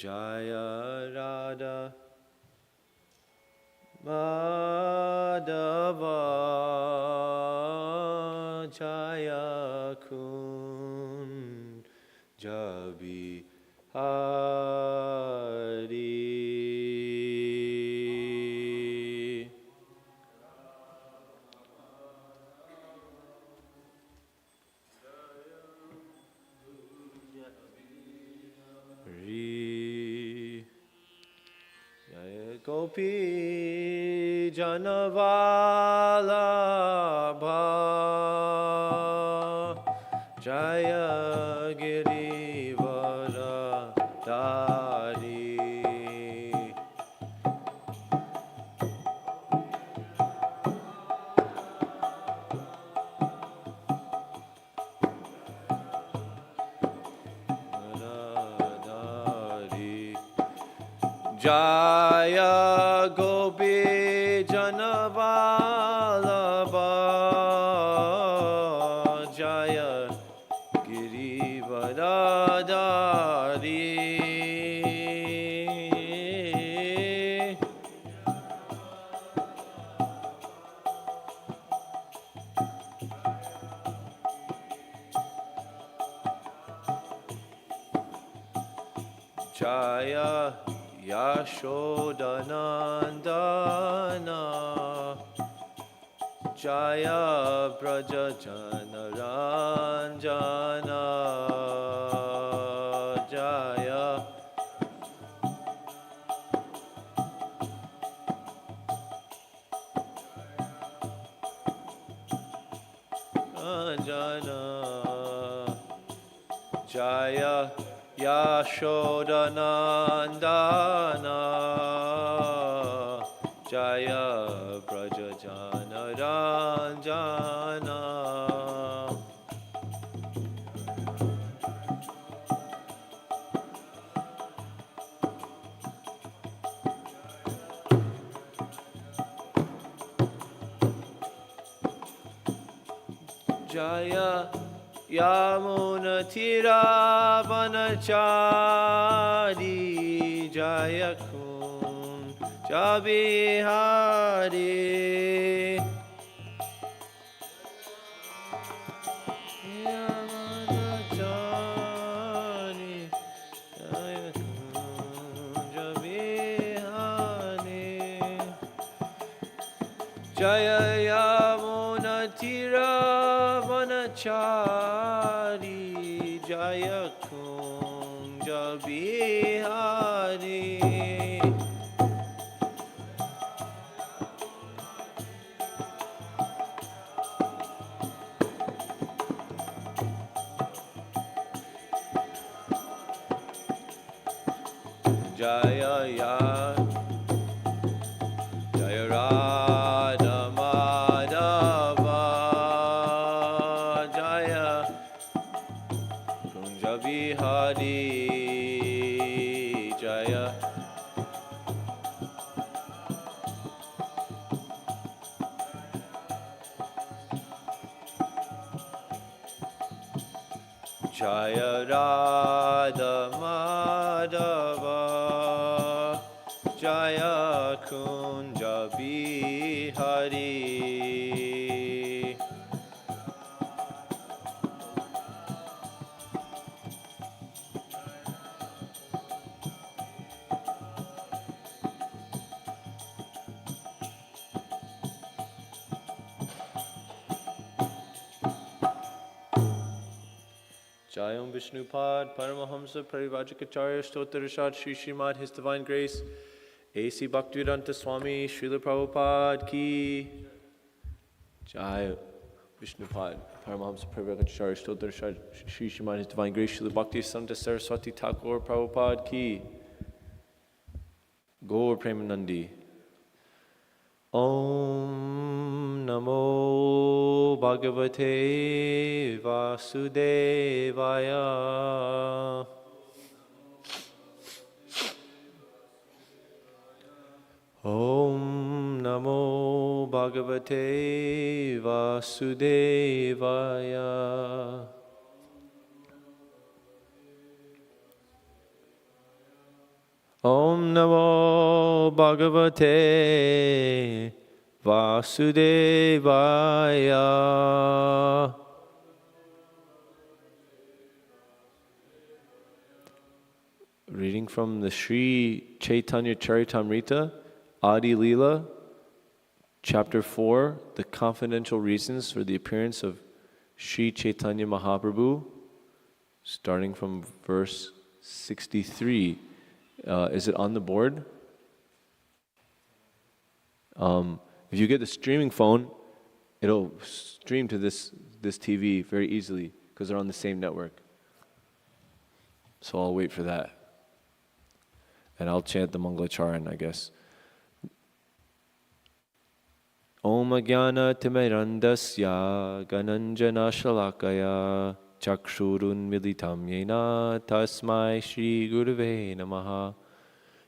Jaya Radha Madhava Jaya Kunja Bihari. Jaya Gopi Janavalabha Jaya Girivara Dari Jaya Gopi Janavalabha Jaya Girivadadari Jaya Yashodanandana Jaya Braja Janaranjana Jaya Anjana Jaya Yashodanandana Jaya Braja Janaranjana Jaya Yamunatira Vanachari Jaya Kunja Bihari Yamunachari Jaya Kunja Bihari Jaya Yamunatira Vanachari Jaya Kunja Bihari Jaya Jaya Radha Madhava Jaya Kunja Bihari Jaya Jaya Radha Madhava Jaya Kunja Bihari Jayam Vishnupad Paramahamsa Parivajikacharya Stotarishad Shri Srimad His Divine Grace A.C. Bhaktivedanta Swami Srila Prabhupada Ki Jai Vishnupad Paramahamsa Parivajikacharya Stotarishad Shri Srimad His Divine Grace Srila Bhakti Santa Saraswati Thakur Prabhupada Ki Gaur Premanandi Om Namo Bhagavate Vasudevaya Om Namo Bhagavate Vasudevaya Om Namo Bhagavate Vasudevaya. Reading from the Sri Chaitanya Charitamrita, Adi Leela, Chapter 4, The Confidential Reasons for the Appearance of Sri Chaitanya Mahaprabhu, starting from verse 63. Is it on the board? If you get the streaming phone, it'll stream to this TV very easily because they're on the same network. So I'll wait for that. And I'll chant the Mangalacharan, I guess. Om Ajnana Timirandasya Gananjana Shalakaya Chakshurun Militam Yena Tasmai Shri Gurave Namaha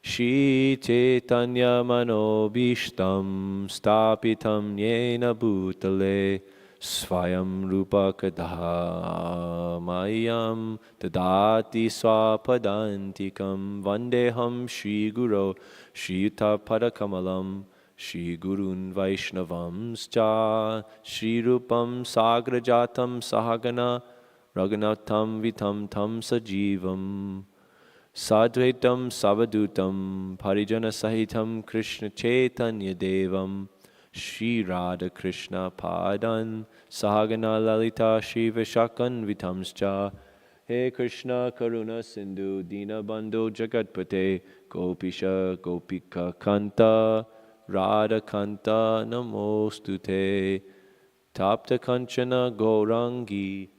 Shri Chaitanya Manobishtam Stapitam Yena Bhutale Svayam Rupa Kadaha Mayam Tadati Swapadantikam Vandeham Shri Guru Shri Yuta Padakamalam Shri Gurun Vaishnavamscha Shri Rupam Sagrajatam Sahagana Raghunatham Vitam Tam Sajivam Sadvaitam Savadutam Parijana Sahitam Krishna Chaitanya Devam Shri Radha Krishna Padan Sahagana Lalita Shri Vishakan Vitamscha He Krishna Karuna Sindhu Dina Bandhu Jagatpate Gopisha Gopika Kanta Radha Kanta Namostute Tapta Kanchana Gaurangi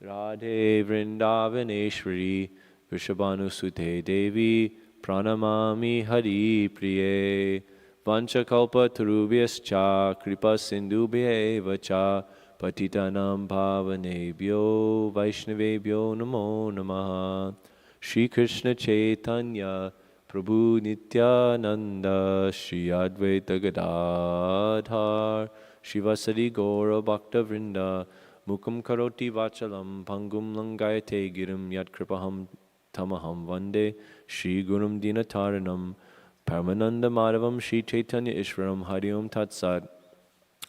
Radhe Vrindavaneshwari Vrishabhanu Sute Devi Pranamami Hari Priye Vanchakalpa Tarubhyascha Kripa Sindhubhyeva Cha Patitanam Bhavanebhyo Vaishnavebhyo Namo Namaha Shri Krishna Chaitanya Prabhu Nityananda Shri Advaita Gadadhar Shivasadi Gaura Bhakta Vrinda Mukam Karoti Vachalam Pangum Langayate Girim Yat Kripaham Tamaham Vande Shri Gurum Dinataranam Paramananda Madhavam Shri Chaitanya Ishwaram Hari Om Tat Sat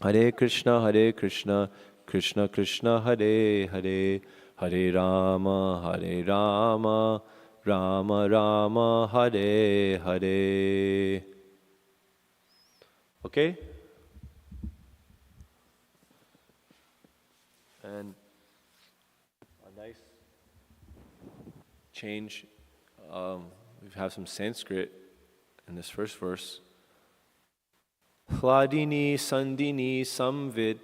Hare Krishna Krishna Krishna Hare Hare Hare Rama Rama Rama Hare Hare. Okay? And a nice change. We have some Sanskrit in this first verse. Hladini Sandini Samvid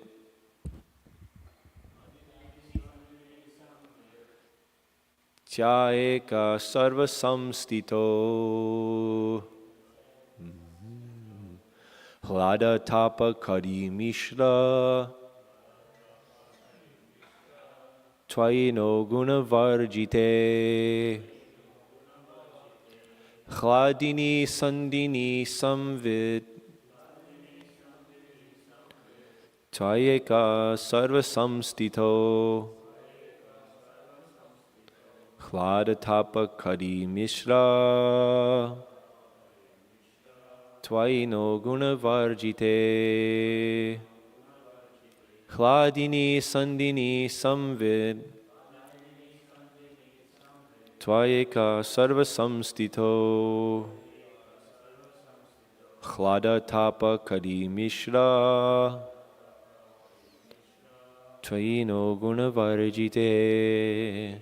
Tyaeka Sarva Samstito Hlada Tapa Kari Mishra Twaino Guna Varjite Hladini Sandini Samvid Tvayeka Sarva Samstito Hladatapa Kari Mishra Twaino Guna Varjite Hladini Sandini Samvid Tvayeka Sarva Samstito Hladatapa Kari Mishra Twaino Guna Varjite.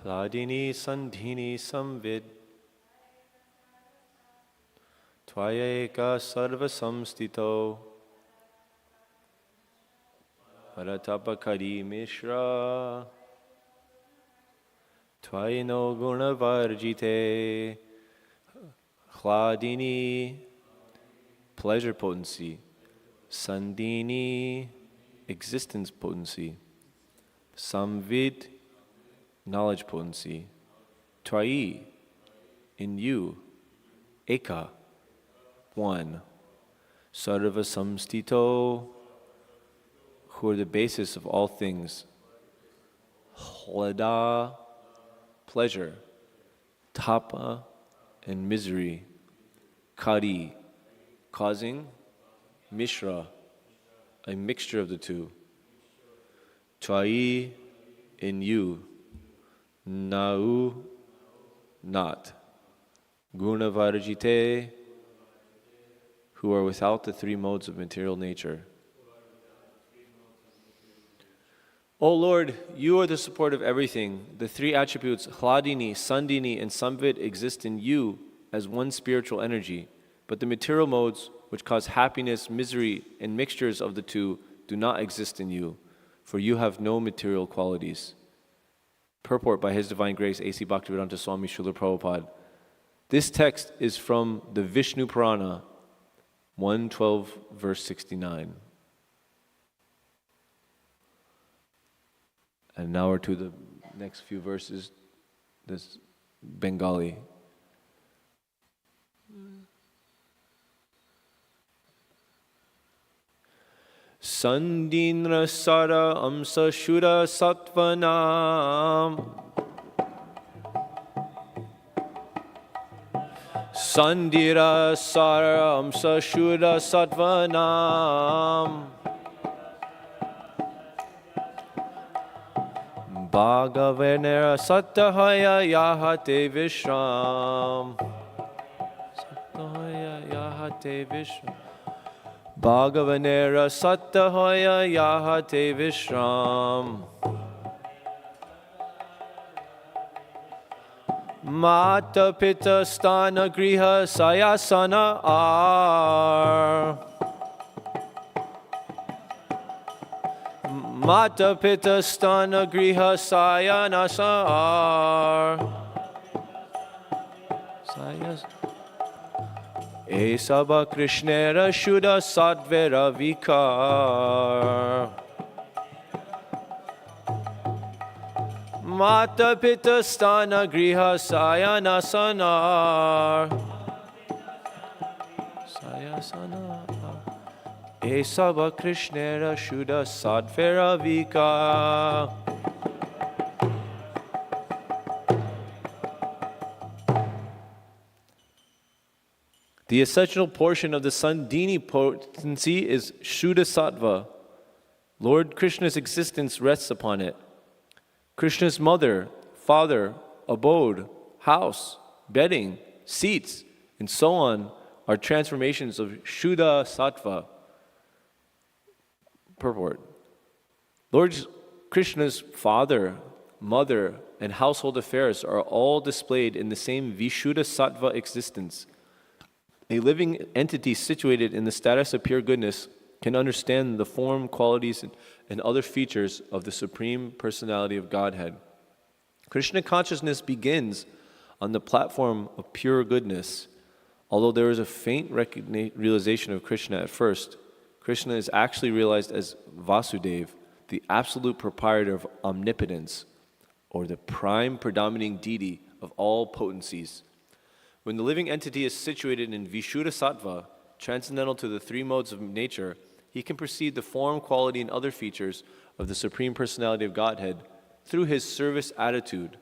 Hladini Sandhini Samvid Tvayeka Sarva Samstito Paratapakari Mishra Tvaino Gunavarjite Hladini pleasure potency, Sandhini existence potency, Samvid knowledge potency, Tvayi in you, Eka one, Sarva Samstito who are the basis of all things, Hlada pleasure, Tapa and misery, Kari causing, Mishra a mixture of the two, Tvayi in you, Nau not, Gunavarjite who are without the three modes of material nature. O Lord, you are the support of everything. The three attributes, Hladini, Sandhini, and Samvid exist in you as one spiritual energy, but the material modes which cause happiness, misery, and mixtures of the two do not exist in you, for you have no material qualities. Purport by His Divine Grace, A.C. Bhaktivedanta Swami Srila Prabhupada. This text is from the Vishnu Purana, 112, verse 69. And now we're to the next few verses, this Bengali. Sandindra Sara Amsa Shura Sattvanam Sandira Sara Amsa Shura Sattvanam Bhagavanera Sattahaya Yahate Vishram Sattahaya Yahate Vishram Bhagavanera Sattahaya Yahate Vishram Mata Pita Sthana Griha Sayasana Ar Mata Pita Sthana Griha Sayanasa Ar Esaba Krishnera Shuddha Satvera Vikar Mata Pita Sthana Griha Sayana Sanar Esaba Krishnera Shuddha Satvera Vikar. The essential portion of the Sandhini potency is Shuddha Sattva. Lord Krishna's existence rests upon it. Krishna's mother, father, abode, house, bedding, seats, and so on are transformations of Shuddha Sattva. Purport. Lord Krishna's father, mother, and household affairs are all displayed in the same Vishuddha Sattva existence. A living entity situated in the status of pure goodness can understand the form, qualities, and other features of the Supreme Personality of Godhead. Krishna consciousness begins on the platform of pure goodness. Although there is a faint realization of Krishna at first, Krishna is actually realized as Vasudev, the absolute proprietor of omnipotence, or the prime predominating deity of all potencies. When the living entity is situated in Vishuddha Sattva, transcendental to the three modes of nature, he can perceive the form, quality, and other features of the Supreme Personality of Godhead through his service attitude.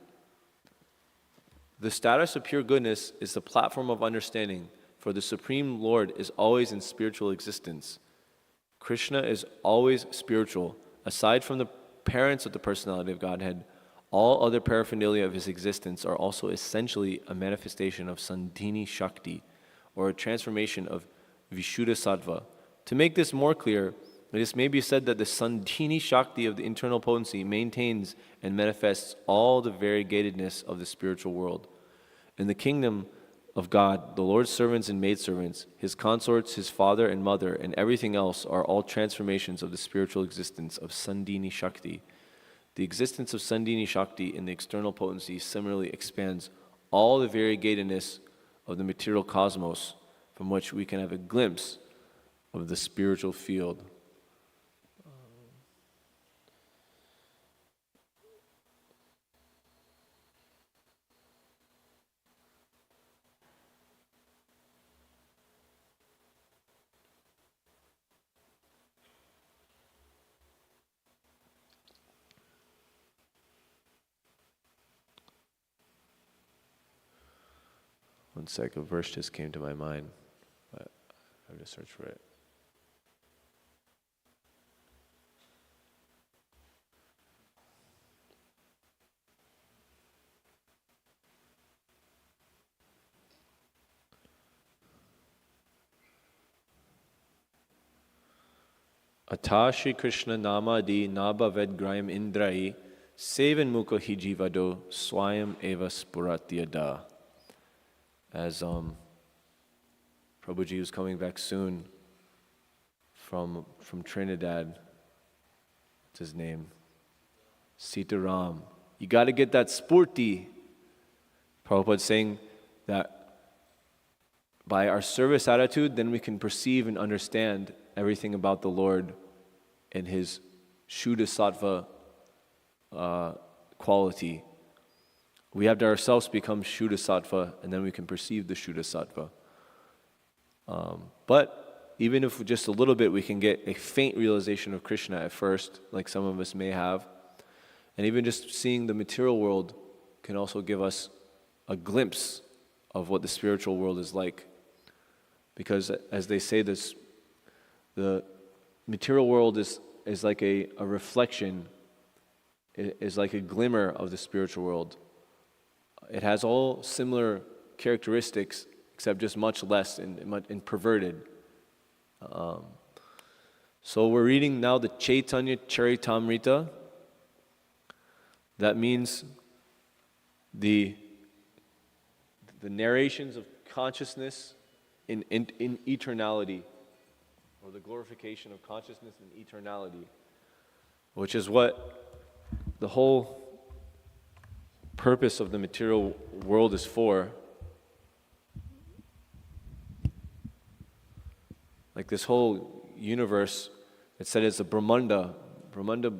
The status of pure goodness is the platform of understanding, for the Supreme Lord is always in spiritual existence. Krishna is always spiritual. Aside from the parents of the Personality of Godhead, all other paraphernalia of his existence are also essentially a manifestation of Sandhini Shakti, or a transformation of Vishuddha Sattva. To make this more clear, This may be said that the Sandhini Shakti of the internal potency maintains and manifests all the variegatedness of the spiritual world. In the kingdom of God, the Lord's servants and maidservants, His consorts, His father and mother, and everything else are all transformations of the spiritual existence of Sandhini Shakti. The existence of Sandhini Shakti in the external potency similarly expands all the variegatedness of the material cosmos, from which we can have a glimpse of the spiritual field. One sec, a verse just came to my mind, but I have to search for it. Ata Shri Krishna Nama Di Naba Ved Grayam Indrai Sevan Mukha Hi Jivado Swayam Eva Spuratyada. As Prabhuji was coming back soon from Trinidad, what's his name? Sitaram. You got to get that spurti. Prabhupada saying that by our service attitude, then we can perceive and understand everything about the Lord and His Shuddha Sattva quality. We have to ourselves become Shuddha Sattva, and then we can perceive the Shuddha Sattva. But even if just a little bit, we can get a faint realization of Krishna at first, like some of us may have. And even just seeing the material world can also give us a glimpse of what the spiritual world is like. Because as they say this, the material world is like a reflection, is like a glimmer of the spiritual world. It has all similar characteristics, except just much less and perverted. So we're reading now the Chaitanya Charitamrita. That means the narrations of consciousness in eternality, or the glorification of consciousness in eternality, which is what the whole purpose of the material world is for. Like this whole universe, it said it's a Brahmanda, Brahmanda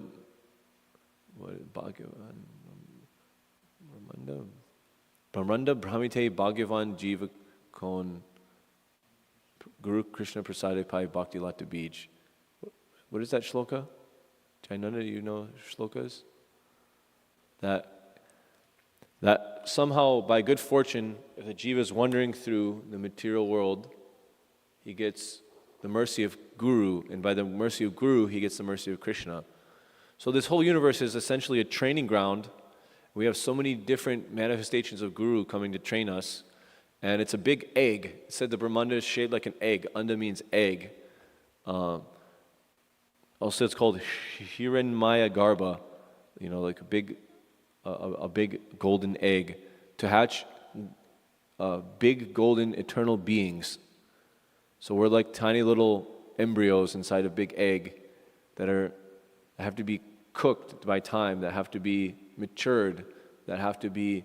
Brahmite Bhagavan Jiva Kon Guru Krishna Prasade Pai Bhakti Lata Bij. What is that shloka? Chainanda, do you know shlokas? That somehow, by good fortune, if the jiva is wandering through the material world, he gets the mercy of Guru, and by the mercy of Guru, he gets the mercy of Krishna. So this whole universe is essentially a training ground. We have so many different manifestations of Guru coming to train us, and it's a big egg. It said the Brahmanda is shaped like an egg. Anda means egg. Also, it's called Hiranmaya Garbha, like a big golden egg, to hatch big golden eternal beings. So we're like tiny little embryos inside a big egg that have to be cooked by time, that have to be matured, that have to be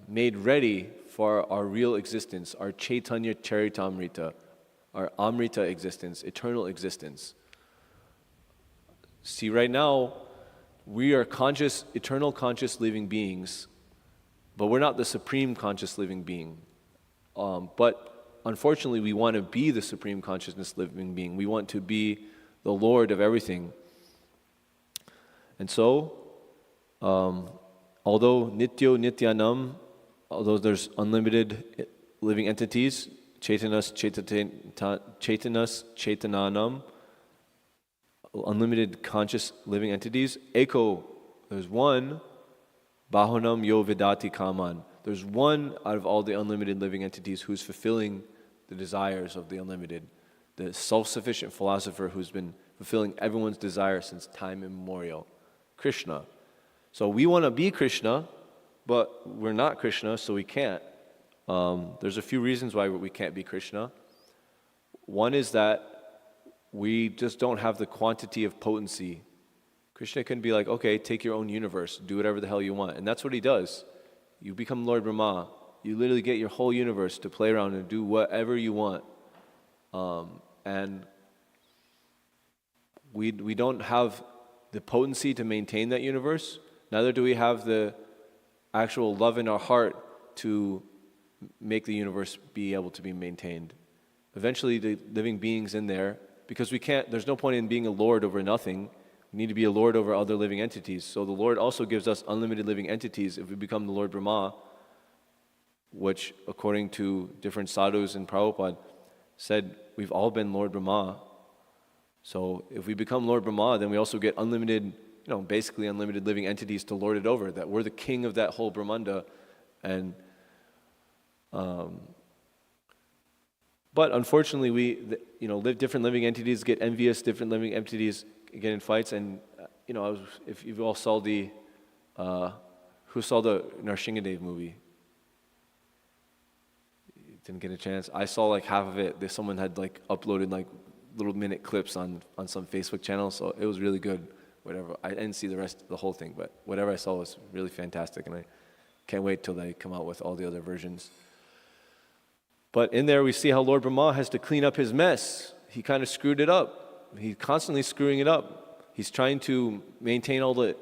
made ready for our real existence, our Chaitanya Charitamrita, our Amrita existence, eternal existence. See, right now, we are conscious, eternal conscious living beings, but we're not the supreme conscious living being. But unfortunately, we want to be the supreme consciousness living being. We want to be the Lord of everything. And so, although Nityo Nityanam, although there's unlimited living entities, Chaitanas Chaitananam, unlimited conscious living entities, Eko, there's one, Bahonam Yo Vidati Kaman. There's one out of all the unlimited living entities who's fulfilling the desires of the unlimited. the self-sufficient philosopher who's been fulfilling everyone's desire since time immemorial, Krishna. So we want to be Krishna, but we're not Krishna, so we can't. There's a few reasons why we can't be Krishna. One is that we just don't have the quantity of potency. Krishna can be like, okay, take your own universe, do whatever the hell you want. And that's what he does. You become Lord Brahma. You literally get your whole universe to play around and do whatever you want. And we don't have the potency to maintain that universe. Neither do we have the actual love in our heart to make the universe be able to be maintained. Eventually, the living beings in there, because we can't, there's no point in being a lord over nothing. We need to be a lord over other living entities. So the Lord also gives us unlimited living entities if we become the Lord Brahma, which according to different sadhus and Prabhupada said, we've all been Lord Brahma. So if we become Lord Brahma, then we also get unlimited, basically unlimited living entities to lord it over, that we're the king of that whole Brahmanda. And but unfortunately, we live different living entities, get envious, different living entities get in fights. And if you all saw who saw the Narsinghadev movie? Didn't get a chance. I saw like half of it. Someone had like uploaded like little minute clips on some Facebook channel, so it was really good. Whatever, I didn't see the whole thing, but whatever I saw was really fantastic, and I can't wait till they come out with all the other versions. But in there we see how Lord Brahma has to clean up his mess. He kind of screwed it up. He's constantly screwing it up. He's trying to maintain all the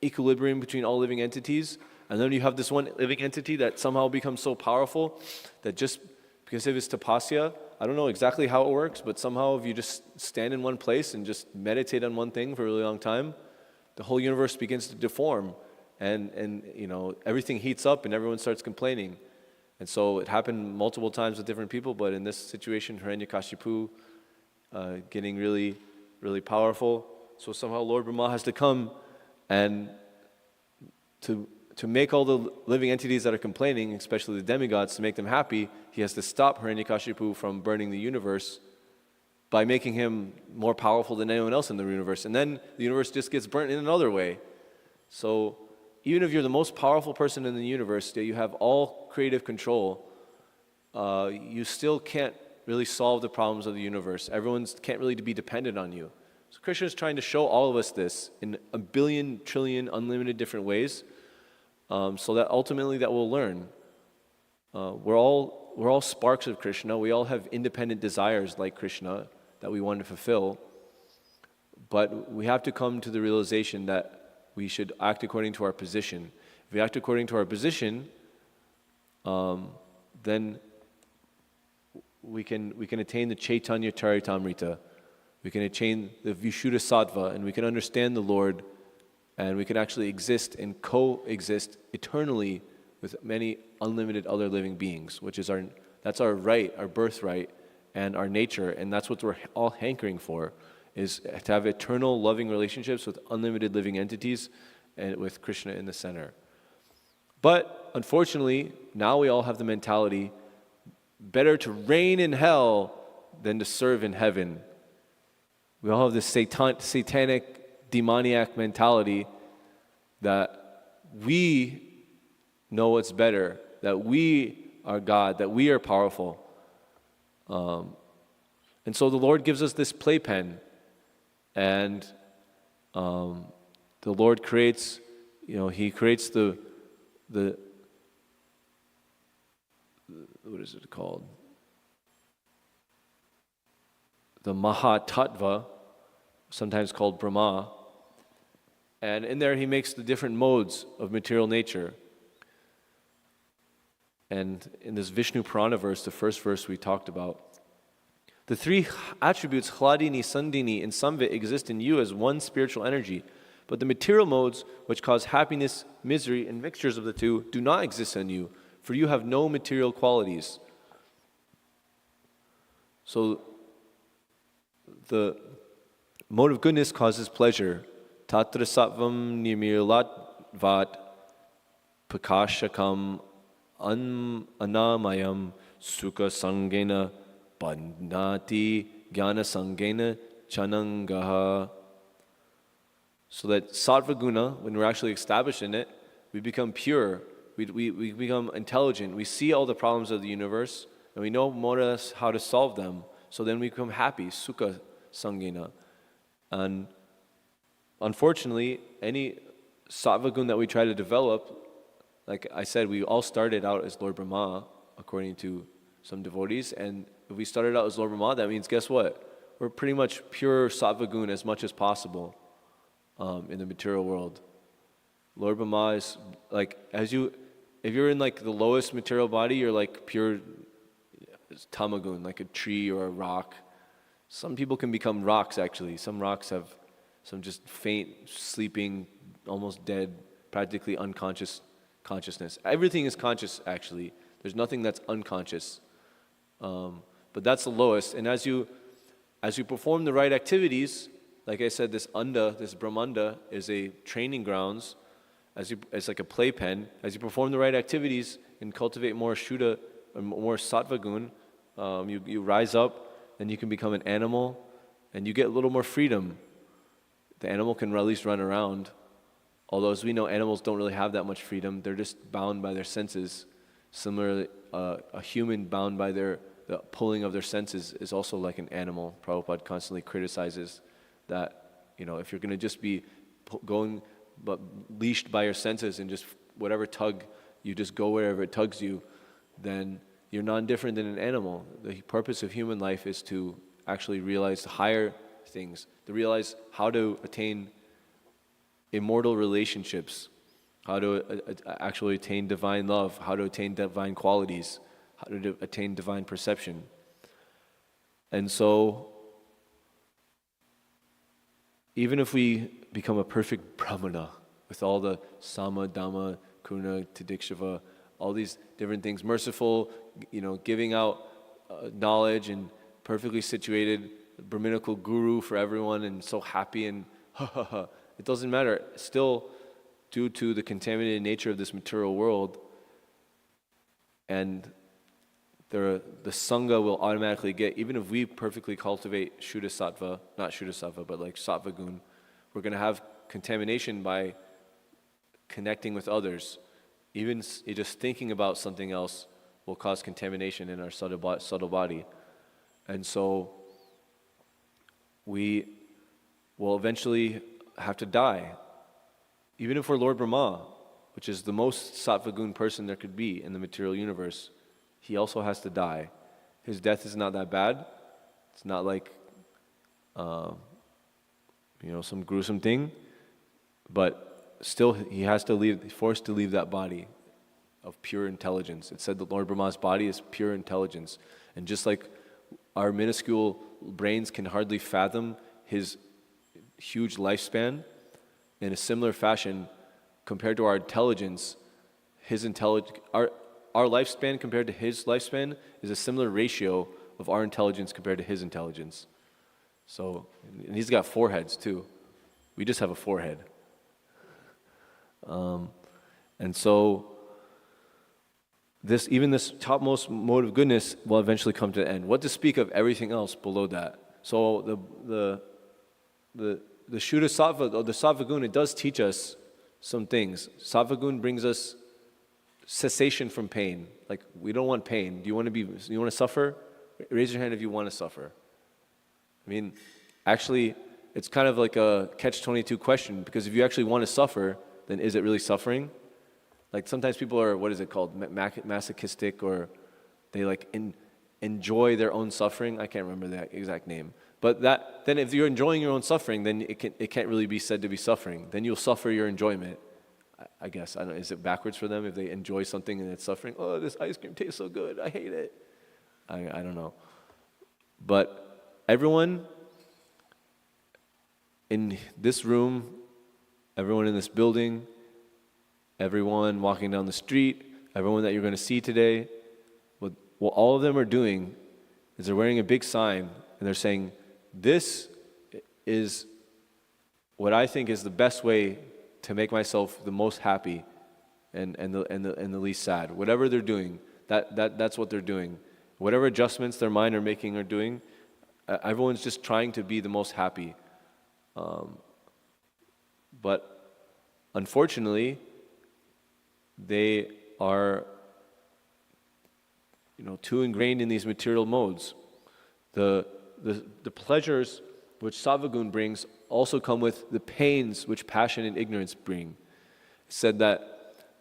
equilibrium between all living entities, and then you have this one living entity that somehow becomes so powerful that just because of his tapasya, I don't know exactly how it works, but somehow if you just stand in one place and just meditate on one thing for a really long time, the whole universe begins to deform, and everything heats up and everyone starts complaining. And so it happened multiple times with different people, but in this situation, Hiranyakashipu getting really, really powerful. So somehow Lord Brahma has to come and to make all the living entities that are complaining, especially the demigods, to make them happy, he has to stop Hiranyakashipu from burning the universe by making him more powerful than anyone else in the universe. And then the universe just gets burnt in another way. So even if you're the most powerful person in the universe, that you have all creative control, you still can't really solve the problems of the universe. Everyone can't really be dependent on you. So Krishna is trying to show all of us this in a billion, trillion, unlimited different ways, so that ultimately that we'll learn. We're all sparks of Krishna. We all have independent desires like Krishna that we want to fulfill. But we have to come to the realization that we should act according to our position. If we act according to our position, then we can attain the Chaitanya Charitamrita. We can attain the Vishuddha Sattva, and we can understand the Lord, and we can actually exist and coexist eternally with many unlimited other living beings, which is that's our right, our birthright, and our nature, and that's what we're all hankering for, is to have eternal loving relationships with unlimited living entities and with Krishna in the center. But unfortunately, now we all have the mentality, better to reign in hell than to serve in heaven. We all have this satanic, demoniac mentality that we know what's better, that we are God, that we are powerful. And so the Lord gives us this playpen, and the Lord creates, He creates the what is it called? The Mahatattva, sometimes called Brahma. And in there He makes the different modes of material nature. And in this Vishnu Purana verse, the first verse we talked about, the three attributes, Hladini, Sandini, and Samvit, exist in you as one spiritual energy. But the material modes which cause happiness, misery, and mixtures of the two do not exist in you, for you have no material qualities. So the mode of goodness causes pleasure. Tatra sattvam nirmilatvat pakashakam anamayam sukha sangena bandhati jnana sangena chanangaha. So that sattva guna, when we're actually established in it, we become pure, we become intelligent, we see all the problems of the universe, and we know more or less how to solve them. So then we become happy, sukha sangena. And unfortunately, any sattva guna that we try to develop, like I said, we all started out as Lord Brahma, according to some devotees, and if we started out as Lord Brahma, that means, guess what? We're pretty much pure sattva guna as much as possible in the material world. Lord Brahma is like, if you're in like the lowest material body, you're like pure tamagun, like a tree or a rock. Some people can become rocks actually. Some rocks have some just faint, sleeping, almost dead, practically unconscious consciousness. Everything is conscious actually. There's nothing that's unconscious. But that's the lowest. And as you perform the right activities, like I said, this Brahmanda is a training grounds. It's like a playpen. As you perform the right activities and cultivate more Shuddha, more Sattva gun, you rise up, and you can become an animal, and you get a little more freedom. The animal can at least run around. Although, as we know, animals don't really have that much freedom. They're just bound by their senses. Similarly, a human bound by the pulling of their senses is also like an animal. Prabhupada constantly criticizes that, if you're going to just be going but leashed by your senses and just whatever tug, you just go wherever it tugs you, then you're not different than an animal. The purpose of human life is to actually realize higher things, to realize how to attain immortal relationships, how to actually attain divine love, how to attain divine qualities, how to attain divine perception. And so, even if we become a perfect brahmana with all the sama, dhamma, karuna, tidikshava, all these different things, merciful, giving out knowledge and perfectly situated Brahminical guru for everyone and so happy and it doesn't matter. Still, due to the contaminated nature of this material world, and the sangha will automatically get, even if we perfectly cultivate Shuddha Sattva, not Shuddha Sattva, but like Sattva gun, we're going to have contamination by connecting with others. Even just thinking about something else will cause contamination in our subtle body. And so we will eventually have to die. Even if we're Lord Brahma, which is the most sattva gun person there could be in the material universe, he also has to die. His death is not that bad. It's not like some gruesome thing, but still he has to forced to leave that body of pure intelligence. It said that Lord Brahma's body is pure intelligence. And just like our minuscule brains can hardly fathom his huge lifespan, in a similar fashion, compared to our intelligence, our lifespan compared to his lifespan is a similar ratio of our intelligence compared to his intelligence. So, and he's got foreheads too. We just have a forehead. And so, this topmost mode of goodness will eventually come to an end. What to speak of everything else below that? So the Shuddha Sattva, or the Sattva gun, it does teach us some things. Sattva gun brings us cessation from pain. Like, we don't want pain. Do you want to suffer? Raise your hand if you want to suffer. I mean, actually, it's kind of like a catch-22 question, because if you actually want to suffer, then is it really suffering? Like, sometimes people are, what is it called, masochistic, or they enjoy their own suffering. I can't remember the exact name. But then if you're enjoying your own suffering, then it can't really be said to be suffering. Then you'll suffer your enjoyment. I guess, I don't know, is it backwards for them if they enjoy something and it's suffering? Oh, this ice cream tastes so good, I hate it. I don't know. But everyone in this room, everyone in this building, everyone walking down the street, everyone that you're going to see today, what all of them are doing is they're wearing a big sign and they're saying, this is what I think is the best way to make myself the most happy and the least sad. Whatever they're doing, that's what they're doing. Whatever adjustments their mind are making or doing, everyone's just trying to be the most happy. But unfortunately, they are, too ingrained in these material modes. The pleasures which Savagun brings also come with the pains which passion and ignorance bring. It said that,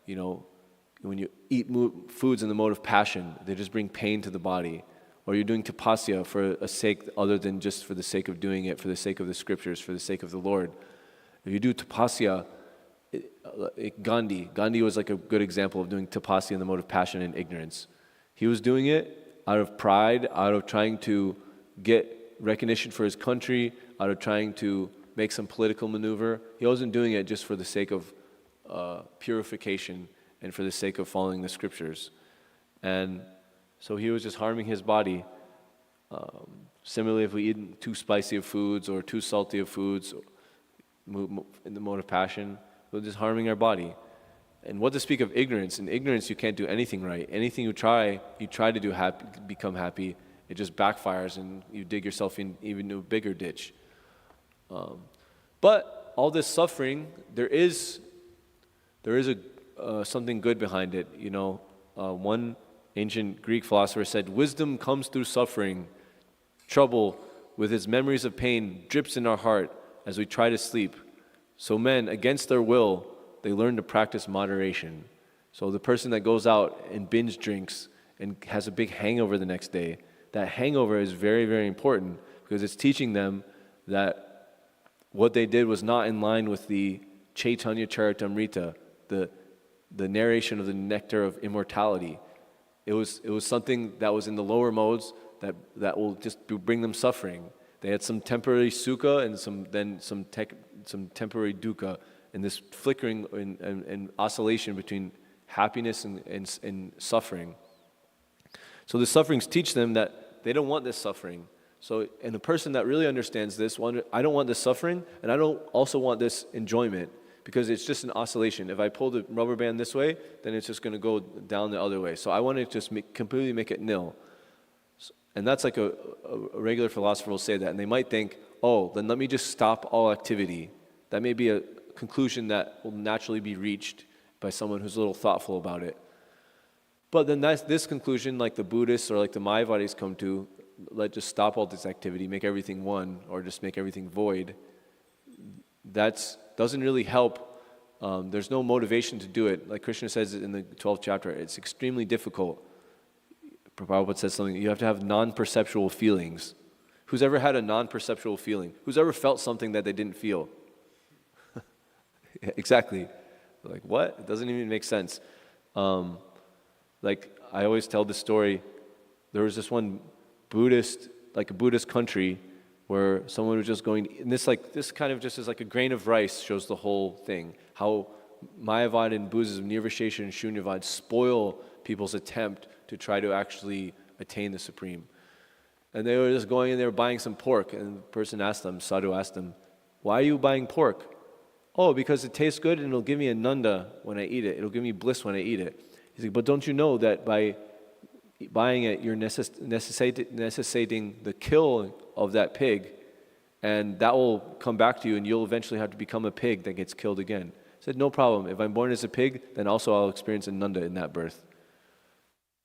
when you eat foods in the mode of passion, they just bring pain to the body. Or you're doing tapasya for a sake other than just for the sake of doing it, for the sake of the scriptures, for the sake of the Lord. If you do tapasya, Gandhi was like a good example of doing tapasya in the mode of passion and ignorance. He was doing it out of pride, out of trying to get recognition for his country, out of trying to make some political maneuver. He wasn't doing it just for the sake of purification and for the sake of following the scriptures. And so he was just harming his body. Similarly, if we eat too spicy of foods or too salty of foods in the mode of passion, we're just harming our body. And what to speak of ignorance? In ignorance, you can't do anything right. Anything you try to do become happy, it just backfires and you dig yourself in even a bigger ditch. But all this suffering, there is something good behind it. One ancient Greek philosopher said, "Wisdom comes through suffering. Trouble, with its memories of pain, drips in our heart as we try to sleep. So men, against their will, they learn to practice moderation." So the person that goes out and binge drinks and has a big hangover the next day, that hangover is very, very important because it's teaching them that what they did was not in line with the Chaitanya Charitamrita, the narration of the nectar of immortality. It was something that was in the lower modes that will just bring them suffering. They had some temporary sukha and some temporary dukkha, and this flickering and oscillation between happiness and suffering. So the sufferings teach them that they don't want this suffering. So, and the person that really understands this, I don't want this suffering, and I don't also want this enjoyment, because it's just an oscillation. If I pull the rubber band this way, then it's just going to go down the other way. So I want to just completely make it nil. And that's like a regular philosopher will say that, and they might think, oh, then let me just stop all activity. That may be a conclusion that will naturally be reached by someone who's a little thoughtful about it. But then this conclusion, like the Buddhists or like the Mayavadis come to, just stop all this activity, make everything one, or just make everything void, that doesn't really help. There's no motivation to do it. Like Krishna says in the 12th chapter, it's extremely difficult. Prabhupada says something, you have to have non-perceptual feelings. Who's ever had a non-perceptual feeling? Who's ever felt something that they didn't feel? Yeah, exactly. Like, what? It doesn't even make sense. Like, I always tell this story. There was this one Buddhist, like a Buddhist country, where someone was just going, and this kind of just is like a grain of rice shows the whole thing. How Mayavad and Buddhism, Nirvishesha and Shunyavad spoil people's attempt to try to actually attain the Supreme. And they were just going and they were buying some pork, and the person asked them, Sadhu asked them, why are you buying pork? Oh, because it tastes good and it'll give me ananda when I eat it. It'll give me bliss when I eat it. He's like, but don't you know that by buying it, you're necessitating the kill of that pig, and that will come back to you, and you'll eventually have to become a pig that gets killed again. He said, no problem. If I'm born as a pig, then also I'll experience ananda in that birth.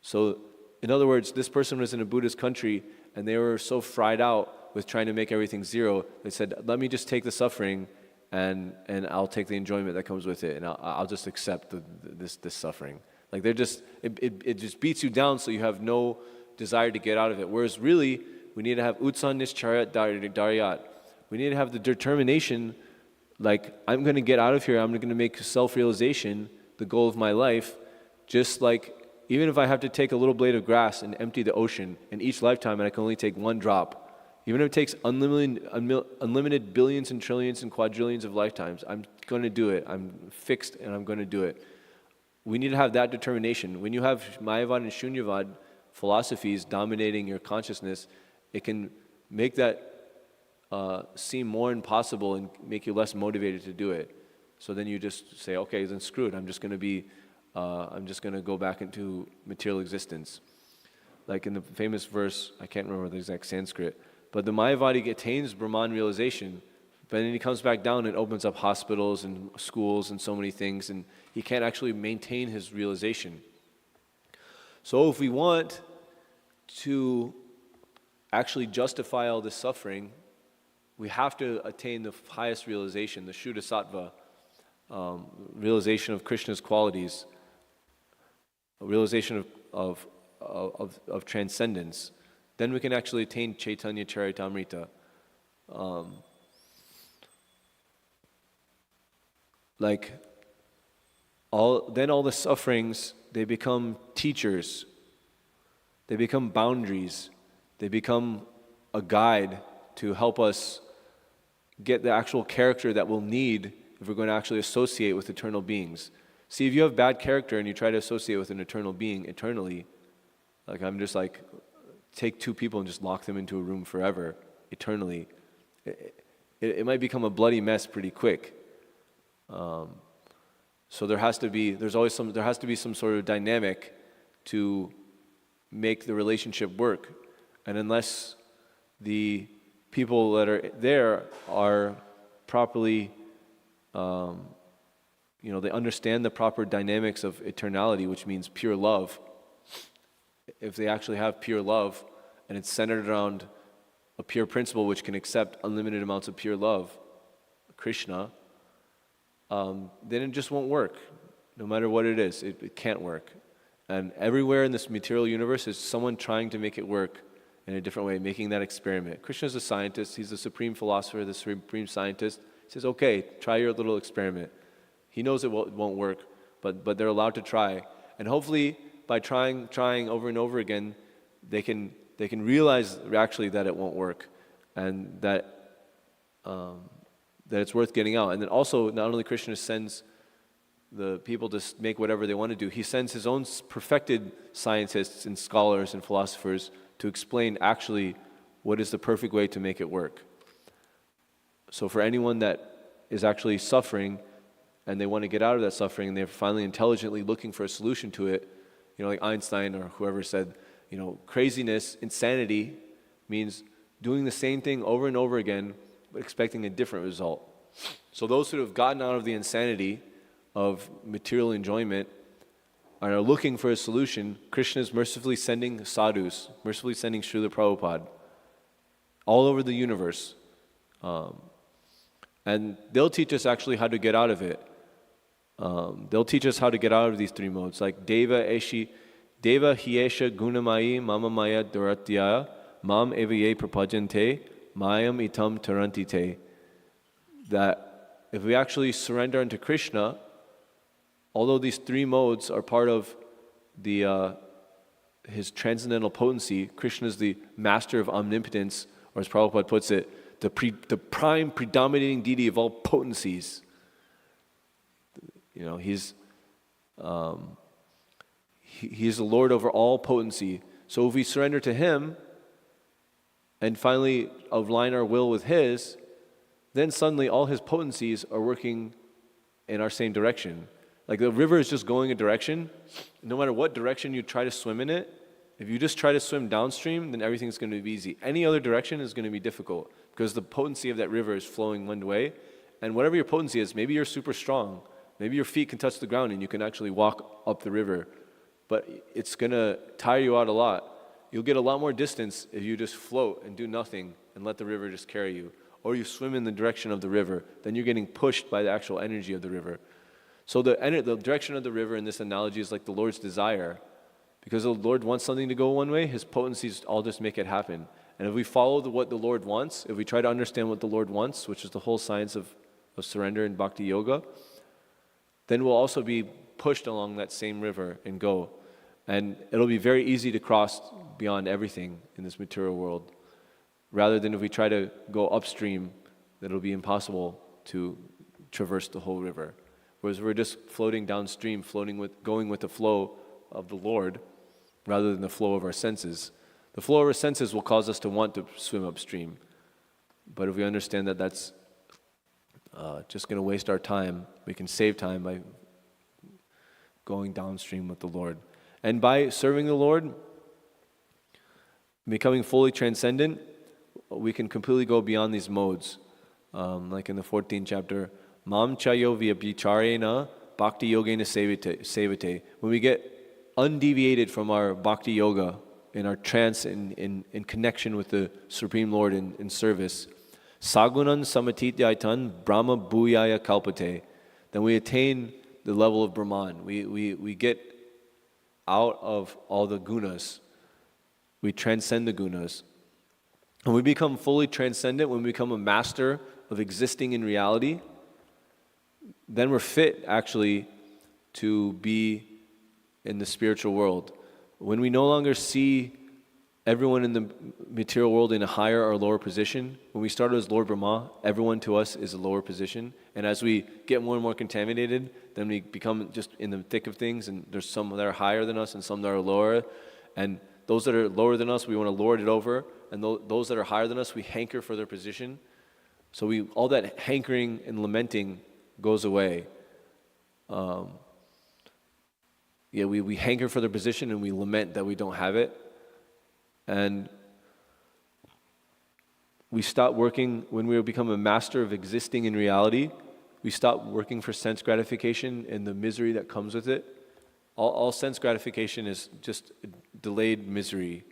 So, in other words, this person was in a Buddhist country, and they were so fried out with trying to make everything zero, they said, let me just take the suffering, and I'll take the enjoyment that comes with it, and I'll just accept this suffering. Like they're just, it just beats you down, so you have no desire to get out of it. Whereas really, we need to have utsan nischayat daryat. We need to have the determination, like, I'm going to get out of here, I'm going to make self-realization the goal of my life, just like, even if I have to take a little blade of grass and empty the ocean, and each lifetime I can only take one drop, even if it takes unlimited billions and trillions and quadrillions of lifetimes, I'm going to do it. I'm fixed and I'm going to do it. We need to have that determination. When you have Mayavad and Shunyavad philosophies dominating your consciousness, it can make that seem more impossible and make you less motivated to do it. So then you just say, okay, then screw it. I'm just going to go back into material existence. Like in the famous verse, I can't remember the exact Sanskrit, But the Mayavadi attains Brahman realization, but then he comes back down and opens up hospitals and schools and so many things, and he can't actually maintain his realization. So if we want to actually justify all this suffering, we have to attain the highest realization, the Shuddha Sattva, realization of Krishna's qualities, a realization of transcendence. Then we can actually attain Chaitanya Charitamrita. Then all the sufferings, they become teachers, they become boundaries, they become a guide to help us get the actual character that we'll need if we're going to actually associate with eternal beings. See, if you have bad character and you try to associate with an eternal being eternally, take two people and just lock them into a room forever, eternally, it might become a bloody mess pretty quick. So there has to be some sort of dynamic to make the relationship work. And unless the people that are there are properly, they understand the proper dynamics of eternality, which means pure love. If they actually have pure love, and it's centered around a pure principle which can accept unlimited amounts of pure love, Krishna, then it just won't work. No matter what it is, it can't work. And everywhere in this material universe is someone trying to make it work in a different way, making that experiment. Krishna's a scientist, he's the supreme philosopher, the supreme scientist. He says, okay, try your little experiment. He knows it won't work, but they're allowed to try. And hopefully, by trying over and over again, they can realize actually that it won't work, and that it's worth getting out. And then also, not only Krishna sends the people to make whatever they want to do, he sends his own perfected scientists and scholars and philosophers to explain actually what is the perfect way to make it work. So for anyone that is actually suffering and they want to get out of that suffering and they're finally intelligently looking for a solution to it, like Einstein or whoever said, craziness, insanity means doing the same thing over and over again but expecting a different result. So those who have gotten out of the insanity of material enjoyment and are looking for a solution, Krishna is mercifully sending sadhus, mercifully sending Srila Prabhupada all over the universe. And they'll teach us actually how to get out of it. They'll teach us how to get out of these three modes, like Deva Hiesha Gunamayi Mama Maya Duratyaya Mam Evaye Prapajante Mayam Itam Tarantite. That if we actually surrender unto Krishna, although these three modes are part of his transcendental potency, Krishna is the master of omnipotence, or as Prabhupada puts it, the prime predominating deity of all potencies. He's the Lord over all potency. So if we surrender to him and finally align our will with his, then suddenly all his potencies are working in our same direction. Like the river is just going a direction. No matter what direction you try to swim in it, if you just try to swim downstream, then everything's going to be easy. Any other direction is going to be difficult because the potency of that river is flowing one way. And whatever your potency is, maybe you're super strong. Maybe your feet can touch the ground and you can actually walk up the river. But it's going to tire you out a lot. You'll get a lot more distance if you just float and do nothing and let the river just carry you. Or you swim in the direction of the river. Then you're getting pushed by the actual energy of the river. So the direction of the river in this analogy is like the Lord's desire. Because the Lord wants something to go one way, his potencies all just make it happen. And if we follow what the Lord wants, if we try to understand what the Lord wants, which is the whole science of surrender and bhakti yoga, then we'll also be pushed along that same river and go. And it'll be very easy to cross beyond everything in this material world. Rather than if we try to go upstream, then it'll be impossible to traverse the whole river. Whereas we're just floating downstream, going with the flow of the Lord, rather than the flow of our senses. The flow of our senses will cause us to want to swim upstream. But if we understand that that's just going to waste our time, we can save time by going downstream with the Lord. And by serving the Lord, becoming fully transcendent, we can completely go beyond these modes. Like in the 14th chapter, Mam chayo vyabhicharena bhakti yogena sevate. When we get undeviated from our bhakti yoga, in our trance, in connection with the Supreme Lord in service, sagunan samatityaitan brahma bhuyaya kalpate, then we attain the level of Brahman. We get out of all the gunas. We transcend the gunas. And we become fully transcendent, when we become a master of existing in reality, then we're fit actually to be in the spiritual world. When we no longer see everyone in the material world in a higher or lower position, when we started as Lord Brahma, everyone to us is a lower position. And as we get more and more contaminated, then we become just in the thick of things, and there's some that are higher than us and some that are lower. And those that are lower than us, we want to lord it over. And those that are higher than us, we hanker for their position. So all that hankering and lamenting goes away. We hanker for their position and we lament that we don't have it. And we stop working, when we become a master of existing in reality, we stop working for sense gratification and the misery that comes with it. All sense gratification is just delayed misery,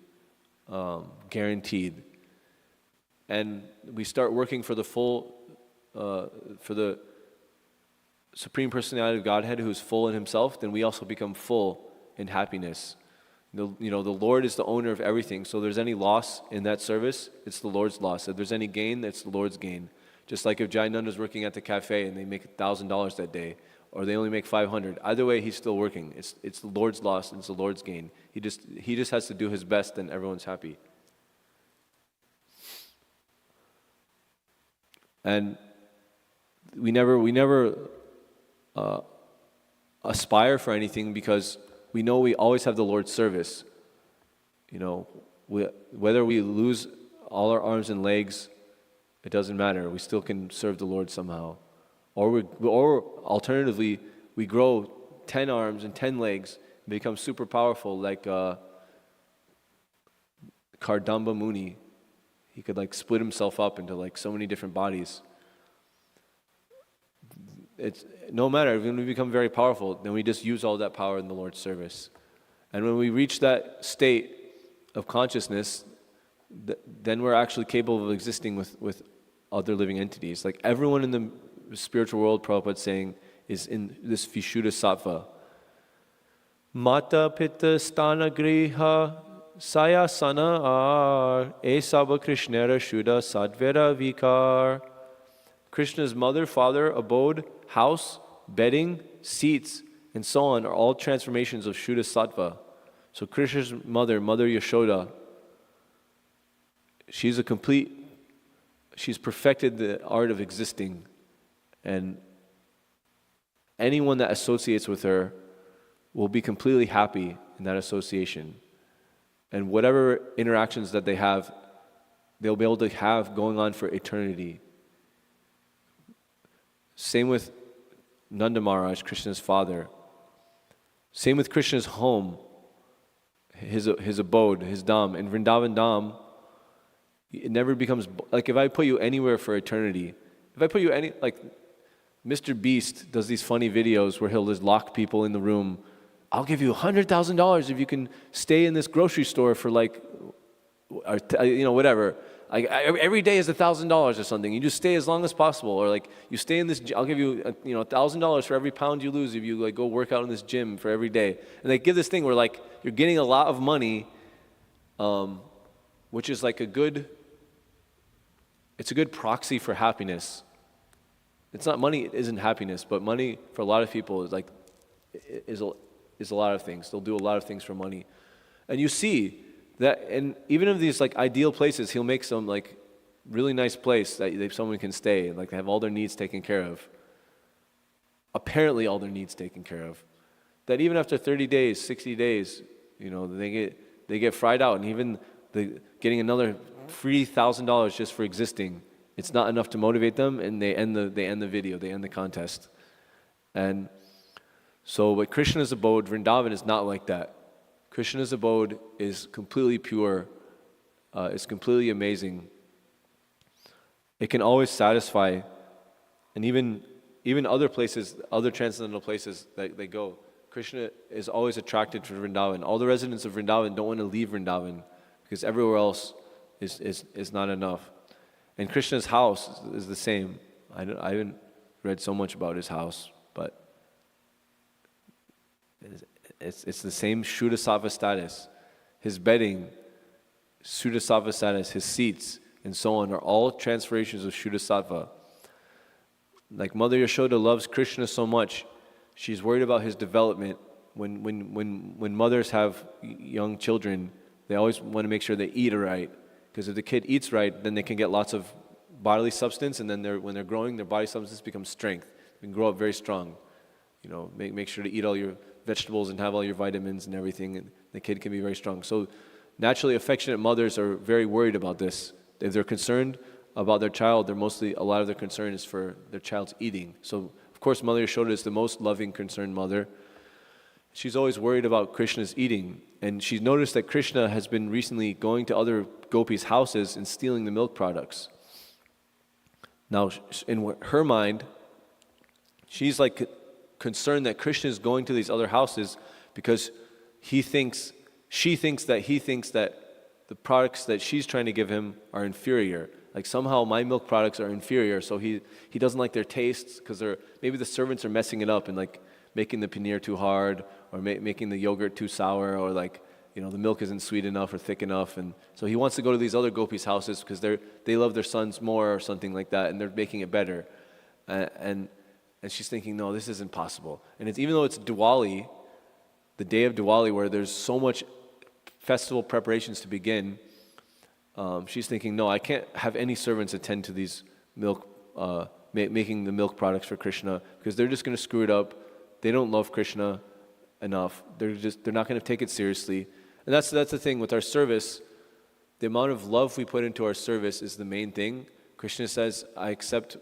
guaranteed. And we start working for the full, for the Supreme Personality of Godhead, who is full in Himself. Then we also become full in happiness. The Lord is the owner of everything. So if there's any loss in that service, it's the Lord's loss. If there's any gain, it's the Lord's gain. Just like if Jayananda's working at the cafe and they make $1,000 that day, or they only make 500. Either way, he's still working. It's the Lord's loss and it's the Lord's gain. He just has to do his best, and everyone's happy. And we never aspire for anything, because we know we always have the Lord's service. Whether we lose all our arms and legs, it doesn't matter. We still can serve the Lord somehow. Or alternatively, we grow 10 arms and 10 legs and become super powerful, like Kardamba Muni. He could split himself up into so many different bodies. It's no matter, when we become very powerful, then we just use all that power in the Lord's service. And when we reach that state of consciousness, then we're actually capable of existing with other living entities. Like everyone in the spiritual world, Prabhupada's saying, is in this Vishuddha Sattva. Mata Pitta Stana Griha Sayasana Ar Esaba Krishnera Shuddha Sadvera Vikar. Krishna's mother, father, abode, house, bedding, seats, and so on are all transformations of Shuddha Sattva. So Krishna's mother Yashoda, she's perfected the art of existing. And anyone that associates with her will be completely happy in that association. And whatever interactions that they have, they'll be able to have going on for eternity. Same with Nanda Maharaj, Krishna's father. Same with Krishna's home, his abode, his dham. In Vrindavan Dham, it never becomes, if I put you anywhere for eternity, if I put you Mr. Beast does these funny videos where he'll just lock people in the room. I'll give you $100,000 if you can stay in this grocery store for whatever. Every day is $1,000 or something. You just stay as long as possible, or you stay in this. I'll give you $1,000 for every pound you lose if you go work out in this gym for every day. And they give this thing where you're getting a lot of money, which is it's a good proxy for happiness. It's not money isn't happiness, but money for a lot of people is a lot of things. They'll do a lot of things for money, and you see that. And even in these ideal places, he'll make some really nice place that someone can stay, they have all their needs taken care of. Apparently, all their needs taken care of. That even after 30 days, 60 days, they get fried out, and even getting another $3,000 just for existing. It's not enough to motivate them, and they end the video, they end the contest. And so, but Krishna's abode, Vrindavan, is not like that. Krishna's abode is completely pure, is completely amazing, it can always satisfy. And even other places, other transcendental places that they go, Krishna is always attracted to Vrindavan. All the residents of Vrindavan don't want to leave Vrindavan because everywhere else is not enough. And Krishna's house is the same. I haven't read so much about his house, but it's the same Shuddha-sattva status. His bedding, Shuddha-sattva status, his seats, and so on are all transformations of Shuddha-sattva. Like Mother Yashoda loves Krishna so much, she's worried about his development. When mothers have young children, they always want to make sure they eat right. Because if the kid eats right, then they can get lots of bodily substance, and then when they're growing, their body substance becomes strength. They can grow up very strong. Make sure to eat all your vegetables and have all your vitamins and everything, and the kid can be very strong. So naturally, affectionate mothers are very worried about this. If they're concerned about their child, a lot of their concern is for their child's eating. So of course, Mother Yashoda is the most loving, concerned mother. She's always worried about Krishna's eating. And she's noticed that Krishna has been recently going to other gopis' houses and stealing the milk products. Now, in her mind, she's like concerned that Krishna is going to these other houses because she thinks that the products that she's trying to give him are inferior. Like somehow my milk products are inferior, so he doesn't like their tastes because maybe the servants are messing it up and like making the paneer too hard, or making the yogurt too sour, or like the milk isn't sweet enough or thick enough, and so he wants to go to these other gopis' houses because they love their sons more or something like that, and they're making it better, and she's thinking, no, this isn't possible. And even though it's Diwali, the day of Diwali, where there's so much festival preparations to begin, she's thinking, no, I can't have any servants attend to these milk, making the milk products for Krishna, because they're just going to screw it up. They don't love Krishna enough. They're not going to take it seriously. And that's the thing with our service. The amount of love we put into our service is the main thing. Krishna says, I accept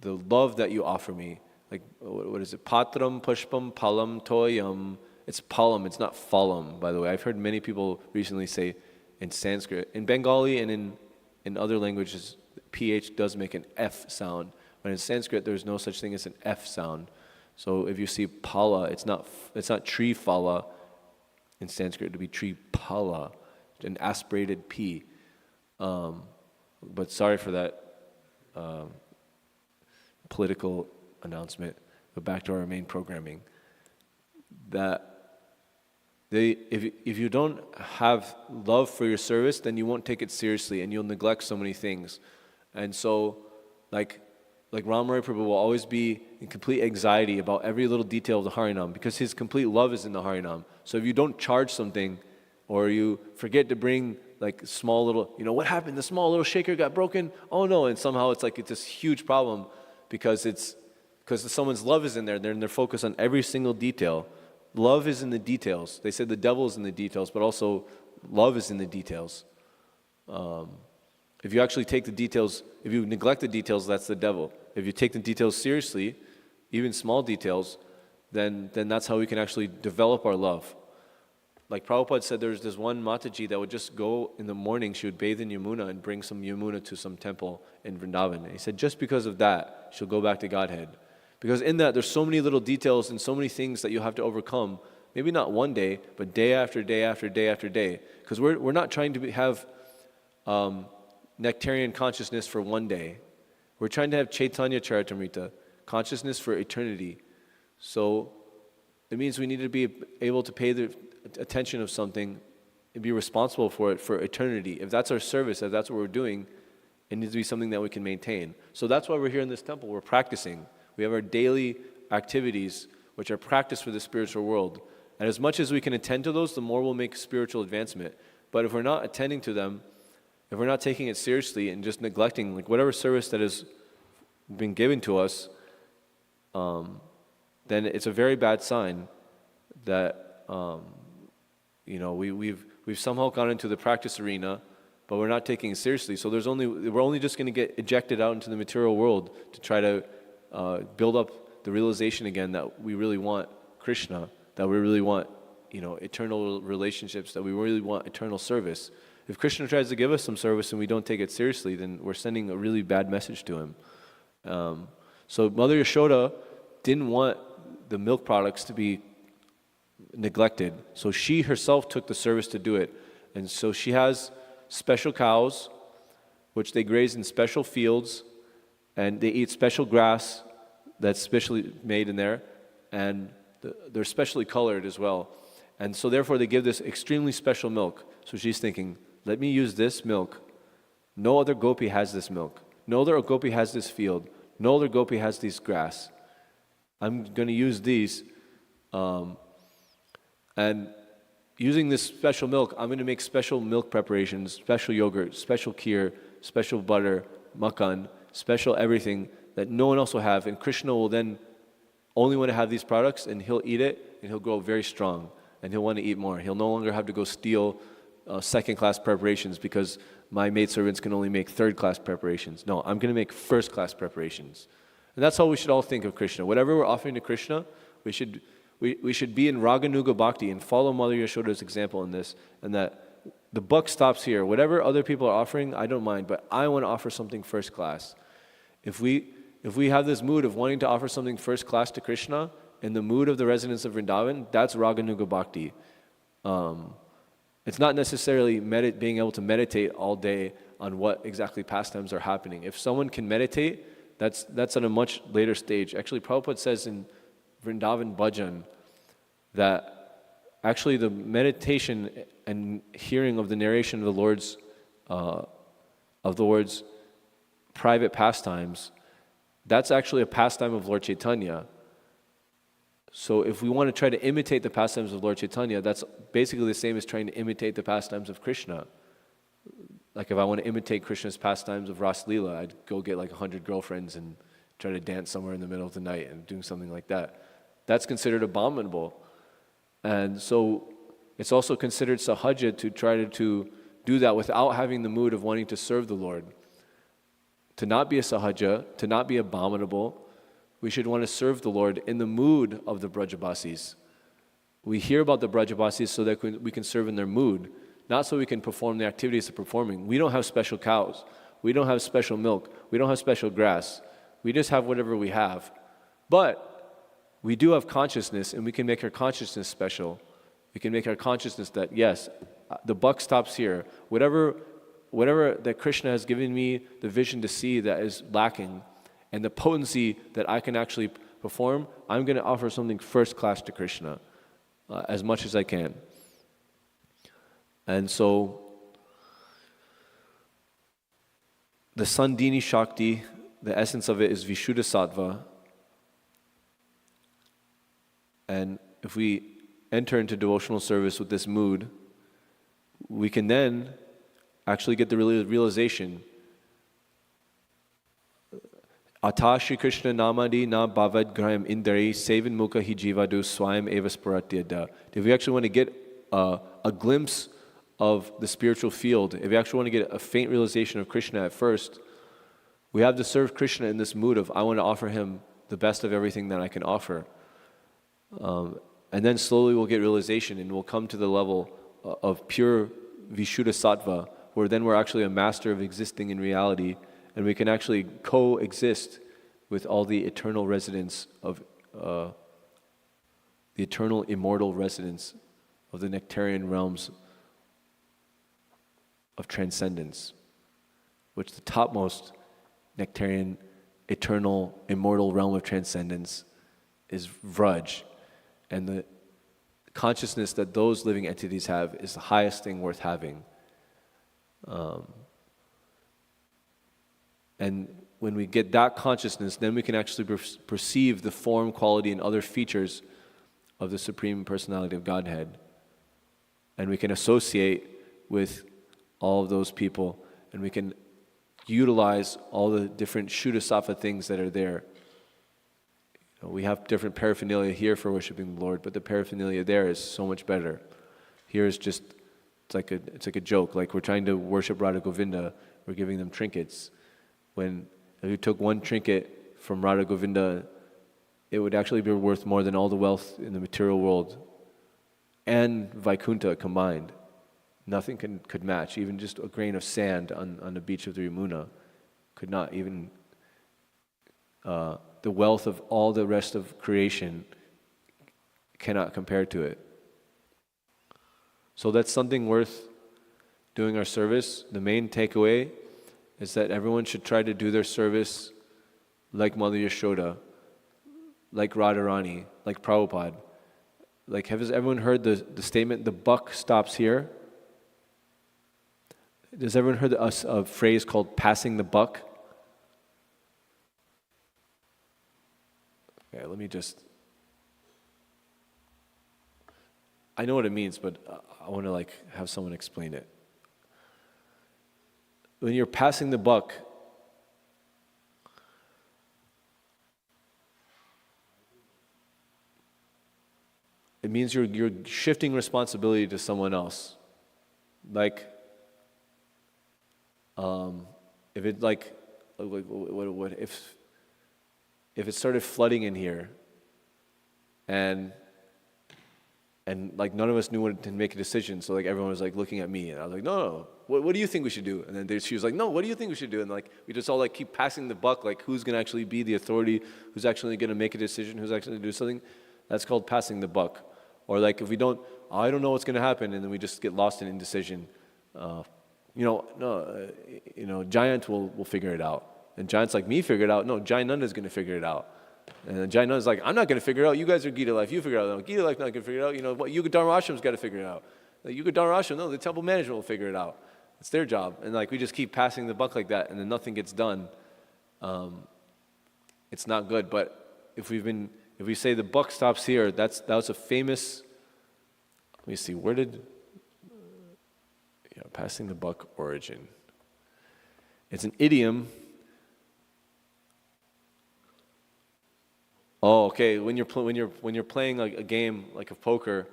the love that you offer me. Like, what is it? Patram pushpam palam toyam. It's palam, it's not phalam, by the way. I've heard many people recently say in Sanskrit. In Bengali and in other languages, PH does make an F sound. But in Sanskrit, there's no such thing as an F sound. So if you see pala, it's not tree phala in Sanskrit, it would be tree pala, an aspirated P. But sorry for that political announcement. But back to our main programming. If you don't have love for your service, then you won't take it seriously and you'll neglect so many things. And so, like Ramaray Prabhu will always be in complete anxiety about every little detail of the Harinam because his complete love is in the Harinam. So if you don't charge something, or you forget to bring like small little, what happened? The small little shaker got broken? Oh no, and somehow it's this huge problem because someone's love is in there and they're focused on every single detail. Love is in the details. They said the devil is in the details, but also love is in the details. If you actually take the details, if you neglect the details, that's the devil. If you take the details seriously, even small details, then that's how we can actually develop our love. Like Prabhupada said, there's this one Mataji that would just go in the morning, she would bathe in Yamuna and bring some Yamuna to some temple in Vrindavan. And he said just because of that, she'll go back to Godhead. Because in that, there's so many little details and so many things that you have to overcome. Maybe not one day, but day after day after day after day. Because we're not trying to have nectarian consciousness for one day. We're trying to have Chaitanya Charitamrita, consciousness for eternity. So it means we need to be able to pay the attention of something and be responsible for it for eternity. If that's our service, if that's what we're doing, it needs to be something that we can maintain. So that's why we're here in this temple. We're practicing. We have our daily activities, which are practice for the spiritual world. And as much as we can attend to those, the more we'll make spiritual advancement. But if we're not attending to them, if we're not taking it seriously and just neglecting whatever service that has been given to us, then it's a very bad sign that we've somehow gone into the practice arena, but we're not taking it seriously. So we're only just going to get ejected out into the material world to try to build up the realization again that we really want Krishna, that we really want eternal relationships, that we really want eternal service. If Krishna tries to give us some service and we don't take it seriously, then we're sending a really bad message to him. So Mother Yashoda didn't want the milk products to be neglected. So she herself took the service to do it. And so she has special cows, which they graze in special fields, and they eat special grass that's specially made in there, and they're specially colored as well. And so therefore they give this extremely special milk. So she's thinking, let me use this milk. No other gopi has this milk. No other gopi has this field. No other gopi has this grass. I'm going to use these. And using this special milk, I'm going to make special milk preparations, special yogurt, special kheer, special butter, makan, special everything that no one else will have. And Krishna will then only want to have these products, and he'll eat it, and he'll grow very strong, and he'll want to eat more. He'll no longer have to go steal second-class preparations because my maidservants can only make third-class preparations. No, I'm going to make first-class preparations. And that's how we should all think of Krishna. Whatever we're offering to Krishna, we should be in Raganuga Bhakti and follow Mother Yashoda's example in this, and that the buck stops here. Whatever other people are offering, I don't mind, but I want to offer something first class. If we have this mood of wanting to offer something first class to Krishna, in the mood of the residents of Vrindavan, that's Raganuga Bhakti. It's not necessarily being able to meditate all day on what exactly pastimes are happening. If someone can meditate, that's at a much later stage. Actually, Prabhupada says in Vrindavan Bhajan that actually the meditation and hearing of the narration of the Lord's private pastimes, that's actually a pastime of Lord Chaitanya. So if we want to try to imitate the pastimes of Lord Chaitanya, that's basically the same as trying to imitate the pastimes of Krishna. Like if I want to imitate Krishna's pastimes of Ras Leela, I'd go get like 100 girlfriends and try to dance somewhere in the middle of the night and doing something like that. That's considered abominable. And so it's also considered sahaja to try to do that without having the mood of wanting to serve the Lord. To not be a sahaja, to not be abominable, we should want to serve the Lord in the mood of the Brajabasis. We hear about the Brajabasis so that we can serve in their mood, not so we can perform the activities of performing. We don't have special cows. We don't have special milk. We don't have special grass. We just have whatever we have. But we do have consciousness, and we can make our consciousness special. We can make our consciousness that, yes, the buck stops here. Whatever that Krishna has given me the vision to see that is lacking, and the potency that I can actually perform, I'm going to offer something first class to Krishna as much as I can. And so the Sandhini Shakti, the essence of it is Vishuddha Sattva. And if we enter into devotional service with this mood, we can then actually get the realization Ata Shri Krishna Namadi na Bhavad Graham Indari Sevan Mukha Hi Jivadu Swayam Evas Paratyada. If we actually want to get a glimpse of the spiritual field, if we actually want to get a faint realization of Krishna at first, we have to serve Krishna in this mood of I want to offer him the best of everything that I can offer. And then slowly we'll get realization and we'll come to the level of pure Vishuddha Sattva, where then we're actually a master of existing in reality, and we can actually coexist with all the eternal residents of the eternal immortal residents of the nectarian realms of transcendence, which the topmost nectarian, eternal, immortal realm of transcendence is Vraj. And the consciousness that those living entities have is the highest thing worth having. And when we get that consciousness, then we can actually perceive the form, quality, and other features of the Supreme Personality of Godhead. And we can associate with all of those people, and we can utilize all the different Shuddha Sattva things that are there. We have different paraphernalia here for worshiping the Lord, but the paraphernalia there is so much better. Here is just, it's like a joke. Like we're trying to worship Radha Govinda, we're giving them trinkets. When if you took one trinket from Radha Govinda, it would actually be worth more than all the wealth in the material world and Vaikuntha combined. nothing could match. Even just a grain of sand on the beach of the Yamuna could not even, the wealth of all the rest of creation cannot compare to it. So that's something worth doing our service. The main takeaway is that everyone should try to do their service like Mother Yashoda, like Radharani, like Prabhupada. Like, has everyone heard the statement, the buck stops here? Has everyone heard a phrase called passing the buck? Okay, let me just, I know what it means, but I want to have someone explain it. When you're passing the buck, it means you're shifting responsibility to someone else. Like, if it if it started flooding in here, and none of us knew what to make a decision, so everyone was looking at me, and I was like, no, what do you think we should do? And then she was like, no, what do you think we should do? And we just all keep passing the buck, who's gonna actually be the authority, who's actually gonna make a decision, who's actually gonna do something. That's called passing the buck. Or if we don't, I don't know what's gonna happen, and then we just get lost in indecision. Giant will figure it out. And Giant's me figure it out. No, Jayananda's gonna figure it out. And then Jayananda's I'm not gonna figure it out. You guys are Gita Life, you figure it out. No, Gita Life not gonna figure it out. You know what? Yuga Dharma Ashram's gotta figure it out. Yuga Dharma Ashram, no, the temple management will figure it out. It's their job. And we just keep passing the buck like that, and then nothing gets done. It's not good. But if we say the buck stops here, that was a famous, let me see, where did, passing the buck origin. It's an idiom. Oh, okay. When you're playing a game like of poker,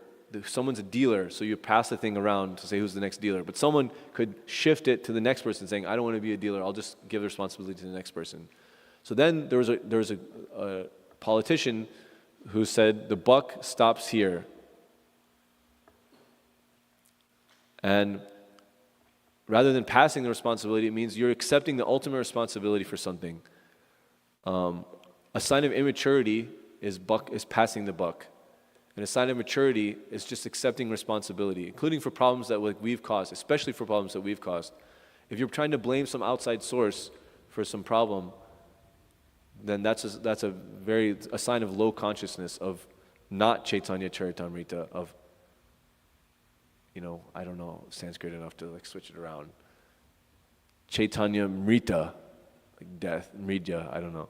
someone's a dealer, so you pass the thing around to say who's the next dealer. But someone could shift it to the next person, saying, "I don't want to be a dealer. I'll just give the responsibility to the next person." So then there was a politician who said, "The buck stops here," and rather than passing the responsibility, it means you're accepting the ultimate responsibility for something. A sign of immaturity is passing the buck. And a sign of maturity is just accepting responsibility, including for problems that we've caused, especially for problems that we've caused. If you're trying to blame some outside source for some problem, then that's a sign of low consciousness, of not Chaitanya Charitamrita, of, I don't know Sanskrit enough to switch it around. Chaitanya Mrita, death, Mridya, I don't know.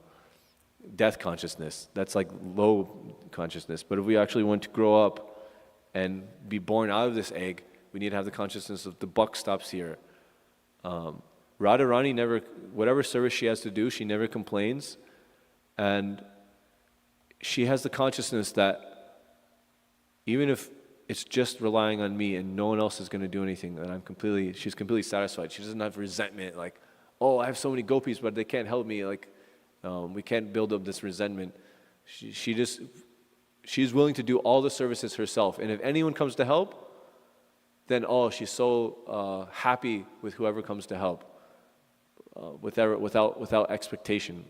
Death consciousness, that's low consciousness. But if we actually want to grow up and be born out of this egg, we need to have the consciousness of the buck stops here. Radharani never, whatever service she has to do, she never complains. And she has the consciousness that even if it's just relying on me and no one else is going to do anything, then she's completely satisfied. She doesn't have resentment, oh, I have so many gopis, but they can't help me, we can't build up this resentment. She's willing to do all the services herself. And if anyone comes to help, then she's so happy with whoever comes to help, without expectation,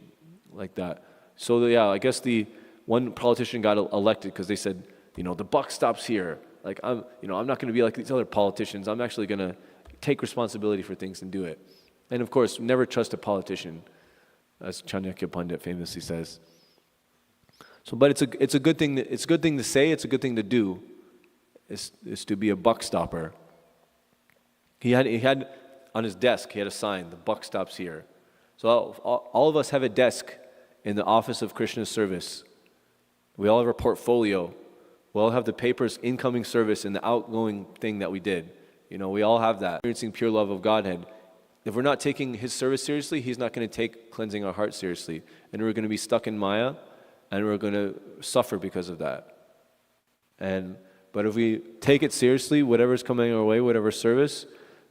like that. So I guess the one politician got elected because they said, the buck stops here. I'm not going to be like these other politicians. I'm actually going to take responsibility for things and do it. And of course, never trust a politician, as Chanakya Pandit famously says. So, but it's a good thing. It's a good thing to say. It's a good thing to do. Is to be a buck stopper. He had on his desk. He had a sign. The buck stops here. So all of us have a desk in the office of Krishna's service. We all have our portfolio. We all have the paper's incoming service and the outgoing thing that we did. We all have that. Experiencing pure love of Godhead. If we're not taking His service seriously, He's not going to take cleansing our heart seriously. And we're going to be stuck in Maya, and we're going to suffer because of that. But if we take it seriously, whatever's coming our way, whatever service,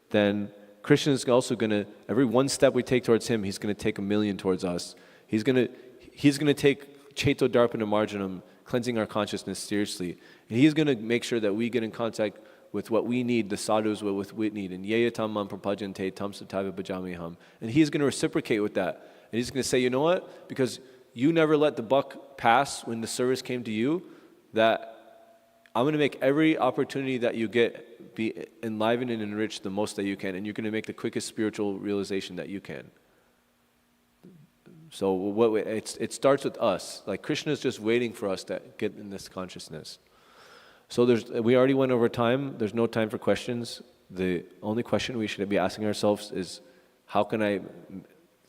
then Krishna is also going to, every one step we take towards Him, He's going to take 1,000,000 towards us. He's going to take Chaito Darpana Marjanam, cleansing our consciousness seriously. And He's going to make sure that we get in contact with what we need, the sadhus with what we need. And yeyatam man prapajante tam sataiva bhajamiham. And He's going to reciprocate with that. And He's going to say, you know what? Because you never let the buck pass when the service came to you, that I'm going to make every opportunity that you get be enlivened and enriched the most that you can. And you're going to make the quickest spiritual realization that you can. So it starts with us. Like Krishna is just waiting for us to get in this consciousness. So we already went over time. There's no time for questions. The only question we should be asking ourselves is, how can I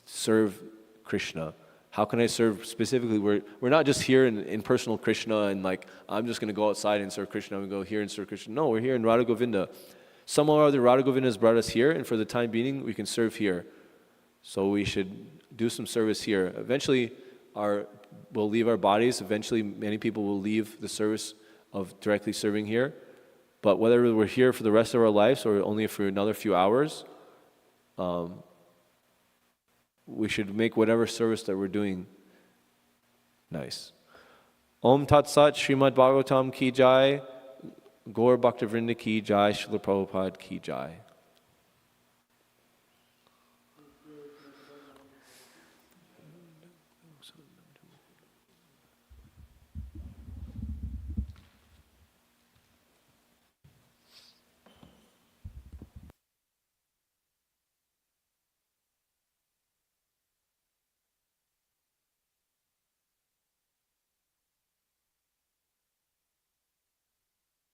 serve Krishna? How can I serve specifically? We're not just here in personal Krishna and like, I'm just going to go outside and serve Krishna and go here and serve Krishna. No, we're here in Radha Govinda. Somehow or other, Radha Govinda has brought us here, and for the time being, we can serve here. So we should do some service here. Eventually, we'll leave our bodies. Eventually, many people will leave the service of directly serving here. But whether we're here for the rest of our lives or only for another few hours, we should make whatever service that we're doing nice. Om Tat Sat, Srimad Bhagavatam Ki Jai, Gaur Bhakta Vrinda Ki Jai, Srila Prabhupada Ki Jai.